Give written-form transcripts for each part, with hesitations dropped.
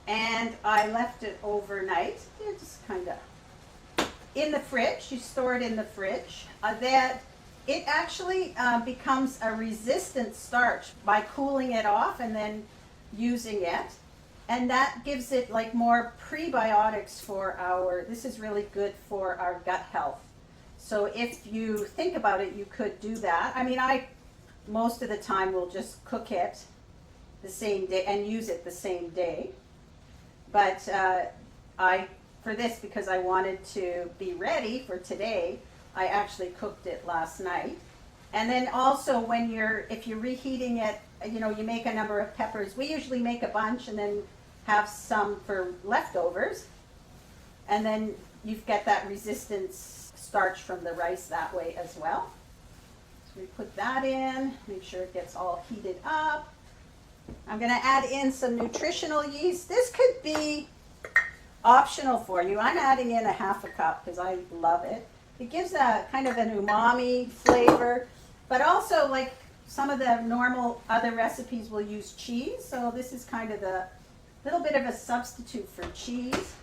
and I left it overnight. It just kind of in the fridge. You store it in the fridge. That it actually becomes a resistant starch by cooling it off and then using it. And that gives it like more prebiotics for our, this is really good for our gut health. So if you think about it, you could do that. I mean, I most of the time will just cook it the same day and use it the same day. But for this, because I wanted to be ready for today, I actually cooked it last night. And then also if you're reheating it, you make a number of peppers. We usually make a bunch and then have some for leftovers. And then you get that resistance starch from the rice that way as well. So we put that in, make sure it gets all heated up. I'm going to add in some nutritional yeast. This could be optional for you. I'm adding in a half a cup because I love it. It gives a kind of an umami flavor, but also like some of the normal other recipes will use cheese. So this is kind of the little bit of a substitute for cheese.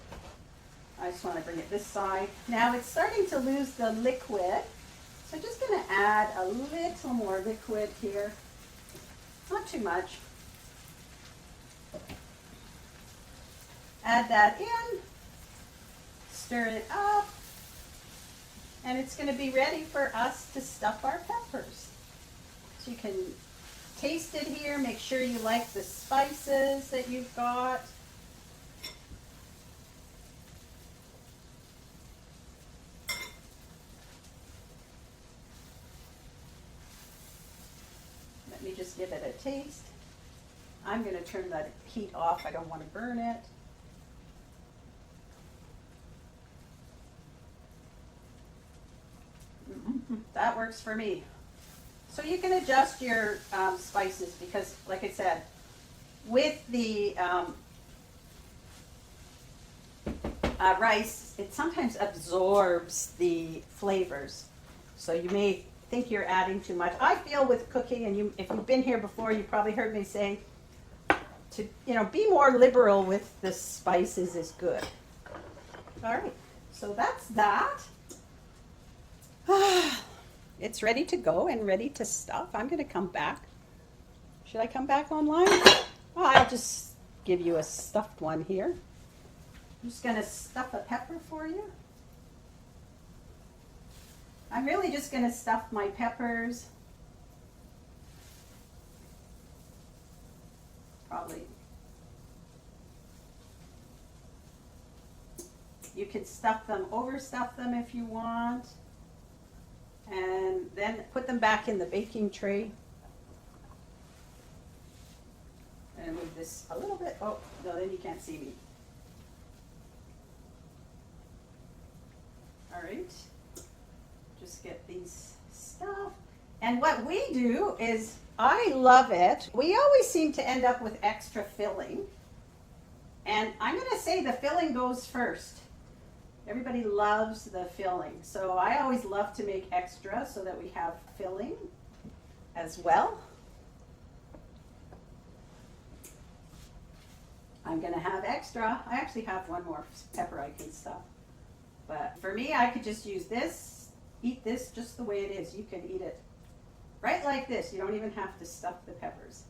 I just want to bring it this side. Now it's starting to lose the liquid. So I'm just going to add a little more liquid here. Not too much. Add that in, stir it up, and it's going to be ready for us to stuff our peppers. So you can taste it here, make sure you like the spices that you've got. Let me just give it a taste. I'm going to turn the heat off, I don't want to burn it. That works for me. So you can adjust your spices because, like I said, with the rice, it sometimes absorbs the flavors. So you may think you're adding too much. I feel with cooking, and if you've been here before, you probably heard me say to be more liberal with the spices is good. All right, so that's that. It's ready to go and ready to stuff. I'm going to come back. Should I come back online? Oh, I'll just give you a stuffed one here. I'm just going to stuff a pepper for you. I'm really just going to stuff my peppers. Probably. You can stuff them, overstuff them if you want. And then put them back in the baking tray. And move this a little bit. Oh, no, then you can't see me. All right. Just get these stuff. And what we do is, I love it. We always seem to end up with extra filling. And I'm going to say the filling goes first. Everybody loves the filling. So I always love to make extra so that we have filling as well. I'm going to have extra. I actually have one more pepper I can stuff. But for me, I could just use this, eat this just the way it is. You can eat it right like this. You don't even have to stuff the peppers.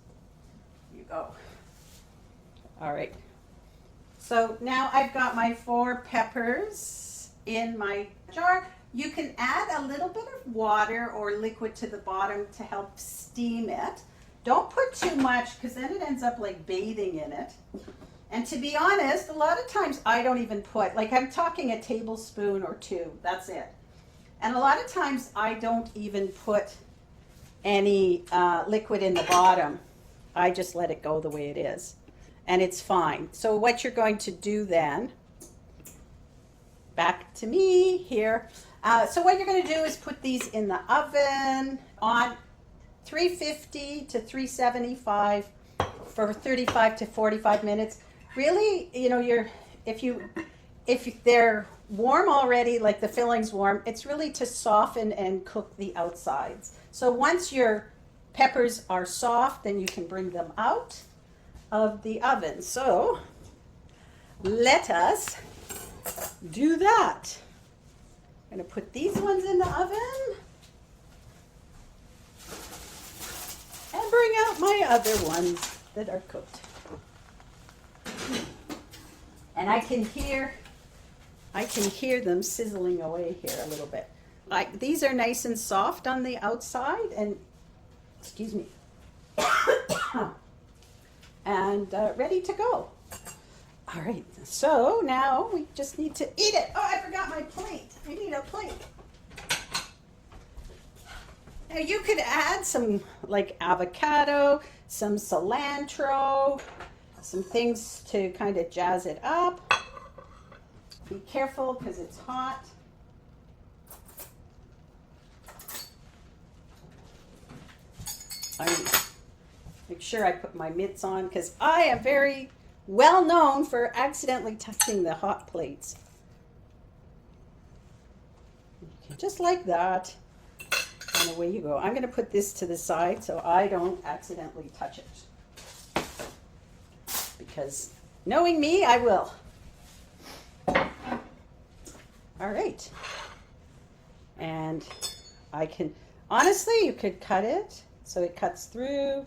You go. All right. So now I've got my 4 peppers in my jar. You can add a little bit of water or liquid to the bottom to help steam it. Don't put too much because then it ends up like bathing in it. And to be honest, a lot of times I don't even put, like I'm talking a tablespoon or 2, that's it. And a lot of times I don't even put any liquid in the bottom. I just let it go the way it is. And it's fine. So what you're going to do then, back to me here. So what you're going to do is put these in the oven on 350 to 375 for 35 to 45 minutes. Really, if they're warm already, like the filling's warm, it's really to soften and cook the outsides. So once your peppers are soft, then you can bring them out of the oven. So let us do that. I'm going to put these ones in the oven and bring out my other ones that are cooked. And I can hear them sizzling away here a little bit. These are nice and soft on the outside, and excuse me, and ready to go. All right, so now we just need to eat it. Oh, I forgot my plate. I need a plate. Now you could add some like avocado, some cilantro, some things to kind of jazz it up. Be careful because it's hot. Make sure I put my mitts on because I am very well known for accidentally touching the hot plates. Just like that. And away you go. I'm going to put this to the side so I don't accidentally touch it. Because knowing me, I will. All right. And I can, honestly, you could cut it so it cuts through,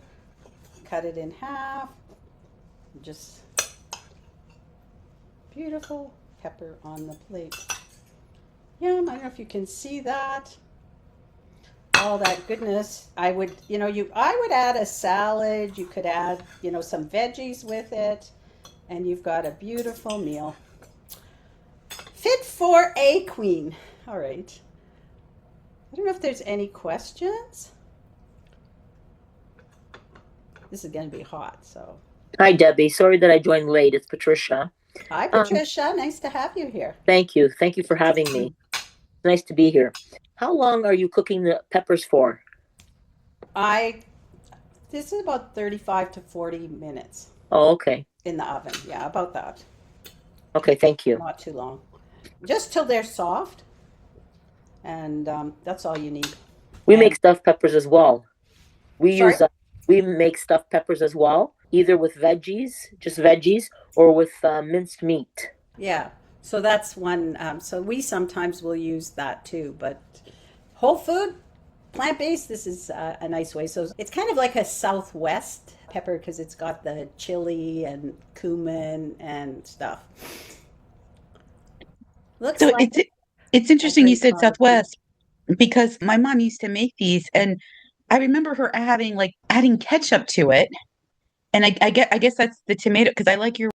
cut it in half. Just beautiful pepper on the plate. Yum, I don't know if you can see that. All that goodness. I would add a salad. You could add, some veggies with it. And you've got a beautiful meal. Fit for a queen. All right. I don't know if there's any questions. This is going to be hot, so. Hi, Debbie. Sorry that I joined late. It's Patricia. Hi, Patricia. Nice to have you here. Thank you. Thank you for having me. It's nice to be here. How long are you cooking the peppers for? This is about 35 to 40 minutes. Oh, okay. In the oven. Yeah, about that. Okay, thank you. Not too long. Just till they're soft. And that's all you need. We make stuffed peppers as well. We Sorry? We make stuffed peppers as well, either with just veggies, or with minced meat. Yeah, so that's one. So we sometimes will use that too, but whole food, plant-based, this is a nice way. So it's kind of like a Southwest pepper because it's got the chili and cumin and stuff. Looks So like it's interesting you said barbecue. Southwest because my mom used to make these, and I remember her adding ketchup to it. And I guess that's the tomato because I like your